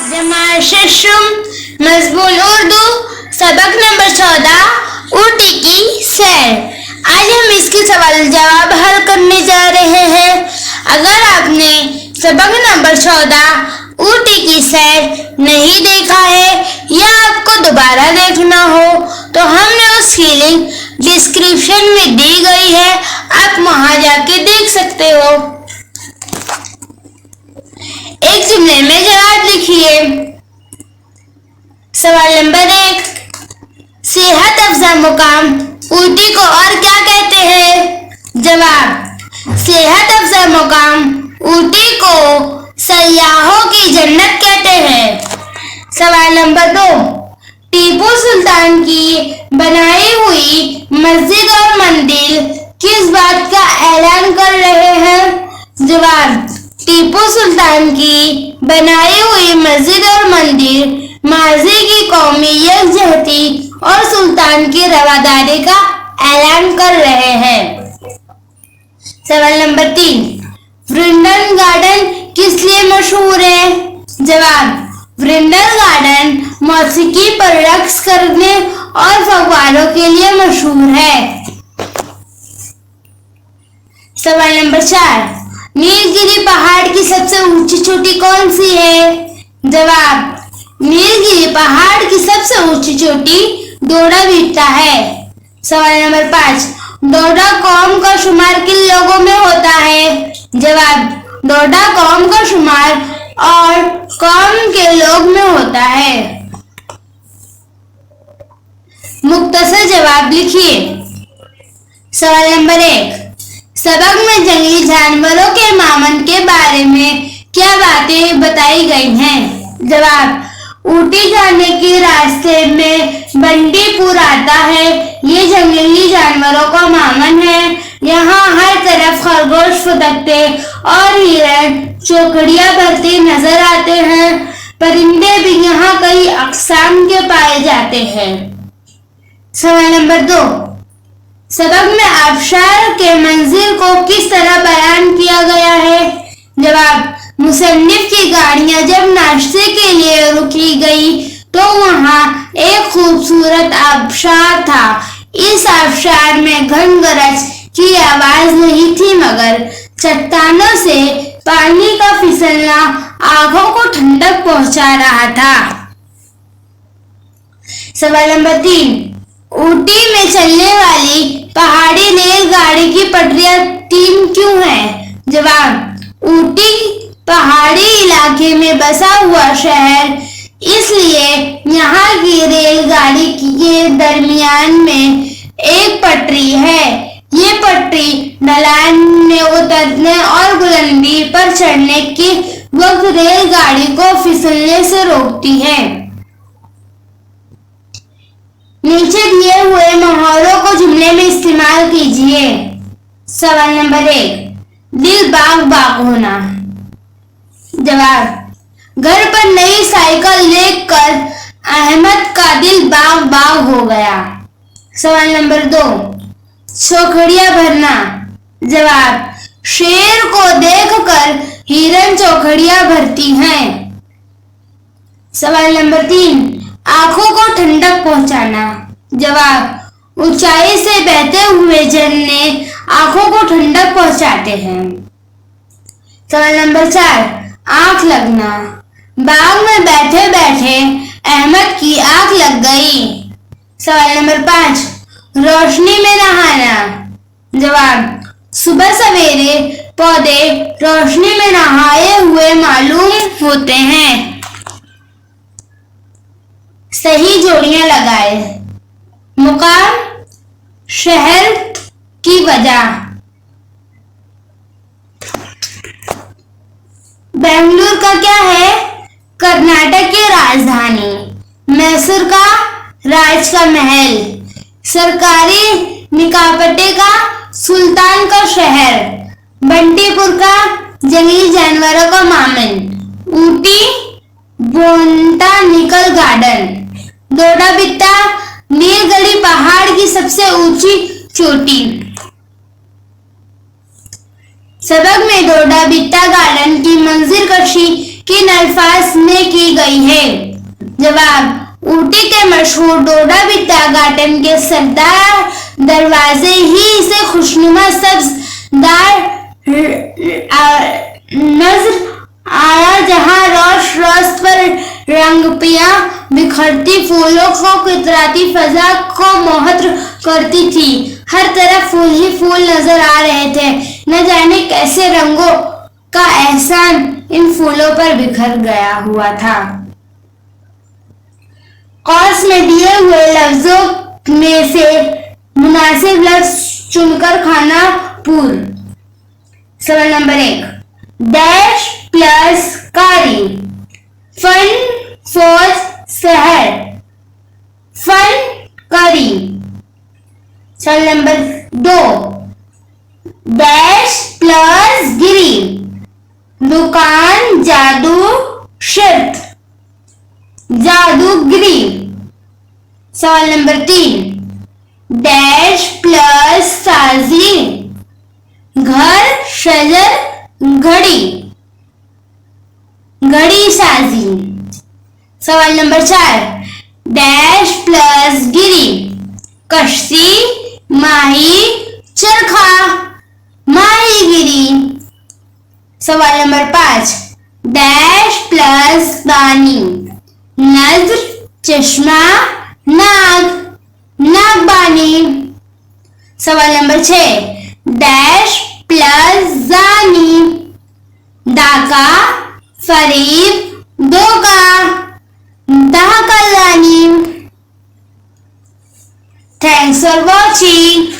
जमाशुम मजमून उर्दू सबक नंबर 14 ऊटी की सैर। आज हम इसके सवाल जवाब हल करने जा रहे हैं। अगर आपने सबक नंबर 14 ऊटी की सैर नहीं देखा है या आपको दोबारा देखना हो तो हमने उसकी लिंक डिस्क्रिप्शन में दी गई है, आप वहां जाके देख सकते हो। एक जुमले में जवाब लिखिए। सवाल नंबर 1, सेहत अफजा मुकाम ऊटी को और क्या कहते हैं? जवाब, सेहत अफजा मुकाम ऊटी को सयाहों की जन्नत कहते हैं। सवाल नंबर 2, टीपू सुल्तान की बनाई हुई मस्जिद और मंदिर किस बात का ऐलान कर रहे हैं? जवाब, टीपू सुल्तान की बनाई हुई मस्जिद और मंदिर माजी की कौमी यकजहती और सुल्तान की रवादारी का ऐलान कर रहे हैं। सवाल नंबर 3, वृंदावन गार्डन किस लिए मशहूर है? जवाब, वृंदावन गार्डन मौसीकी पर रक्स करने और फव्वारों के लिए मशहूर है। सवाल नंबर 4, नीलगिरी पहाड़ की सबसे ऊंची चोटी कौन सी है? जवाब, नीलगिरी पहाड़ की सबसे ऊंची चोटी डोडा बीटा है। सवाल नंबर 5, डोडा कौम का शुमार किन लोगों में होता है? जवाब, डोडा कौम का शुमार और कौम के लोग में होता है। मुख्तसर जवाब लिखिए। सवाल नंबर 1, सबक में जंगली जानवरों के मामन के बारे में क्या बातें बताई गई हैं? जवाब, ऊटी जाने के रास्ते में बंडीपुर आता है, ये जंगली जानवरों का मामन है। यहाँ हर तरफ खरगोश फुदकते और हिरण चौकड़ियाँ भरते नजर आते हैं। परिंदे भी यहाँ कई अक़साम के पाए जाते हैं। सवाल नंबर 2, सबक में आबशार के मंजिल को किस तरह बयान किया गया है? जवाब, मुसन्निफ की गाड़ियां जब नाश्ते के लिए रुकी गई तो वहां एक खूबसूरत आबशार था। इस आबशार में घन गरज की आवाज नहीं थी, मगर चट्टानों से पानी का फिसलना आंखों को ठंडक पहुंचा रहा था। सवाल नंबर 3, ऊटी में चलने वाली पहाड़ी रेलगाड़ी की पटरियां 3 क्यों हैं? जवाब, ऊटी पहाड़ी इलाके में बसा हुआ शहर, इसलिए यहाँ की रेलगाड़ी के दरमियान में एक पटरी है। ये पटरी ढलान में उतरने और बुलंदी पर चढ़ने के वक्त रेलगाड़ी को फिसलने से रोकती है। नीचे दिए हुए मुहावरों को जुमले में इस्तेमाल कीजिए। सवाल नंबर 1, दिल बाग बाग होना। जवाब, घर पर नई साइकिल देखकर अहमद का दिल बाग बाग हो गया। सवाल नंबर 2, चौखड़ियां भरना। जवाब, शेर को देखकर हिरन चौखड़ियां भरती हैं। सवाल नंबर 3, आंखों को ठंडक पहुंचाना। जवाब, ऊंचाई से बहते हुए झरने आंखों को ठंडक पहुंचाते हैं। सवाल नंबर 4, आंख लगना। बाग में बैठे बैठे अहमद की आंख लग गई। सवाल नंबर 5, रोशनी में नहाना। जवाब, सुबह सवेरे पौधे रोशनी में नहाए हुए मालूम होते हैं। सही जोड़ियां लगाए। मुकाम, शहर की वजह। बेंगलुरु का क्या है? कर्नाटक की राजधानी। मैसूर का राज का महल। सरकारी निकापटे का सुल्तान का शहर। बंटीपुर का जंगली जानवरों का मामन। Ooty botanical garden. Doddabetta Nilgiri पहाड़ की सबसे ऊंची चोटी। सबक में डोडा बिट्टा गार्डन की मंजिल कशी किन अल्फाज में की गई है? जवाब, ऊटी के मशहूर डोडा बिट्टा गार्डन के सरदार दरवाजे ही इसे खुशनुमा सब्जदार नजर आया, जहां रोश रोश पर रंगपियां बिखरती फूलों को कुदरती फजा को मोहित करती थी। हर तरफ फूल ही फूल नजर आ रहे थे। न जाने कैसे रंगों का एहसान इन फूलों पर बिखर गया हुआ था। कौस में दिए हुए लफ्जों में से मुनासिब लफ्ज चुनकर खाना पूर्ण। सवाल नंबर 1, डैश प्लस कारी, फन फौज शहर, फन करी। सवाल नंबर 2, डैश प्लस गिरी, दुकान जादू शिर्त, जादूगिरी। सवाल नंबर 3, डैश प्लस साजी, घर शजर घड़ी, घड़ी साजी। सवाल नंबर 4, डैश प्लस गिरी, कश्ती माही चरखा, माहीगिरी। सवाल नंबर 5, डैश प्लस दानी, नजर चश्मा नाग, नागबानी। सवाल नंबर 6, डैश प्लस जानी, डाका फरीब धोखा, दाहकलानी। Thanks for watching.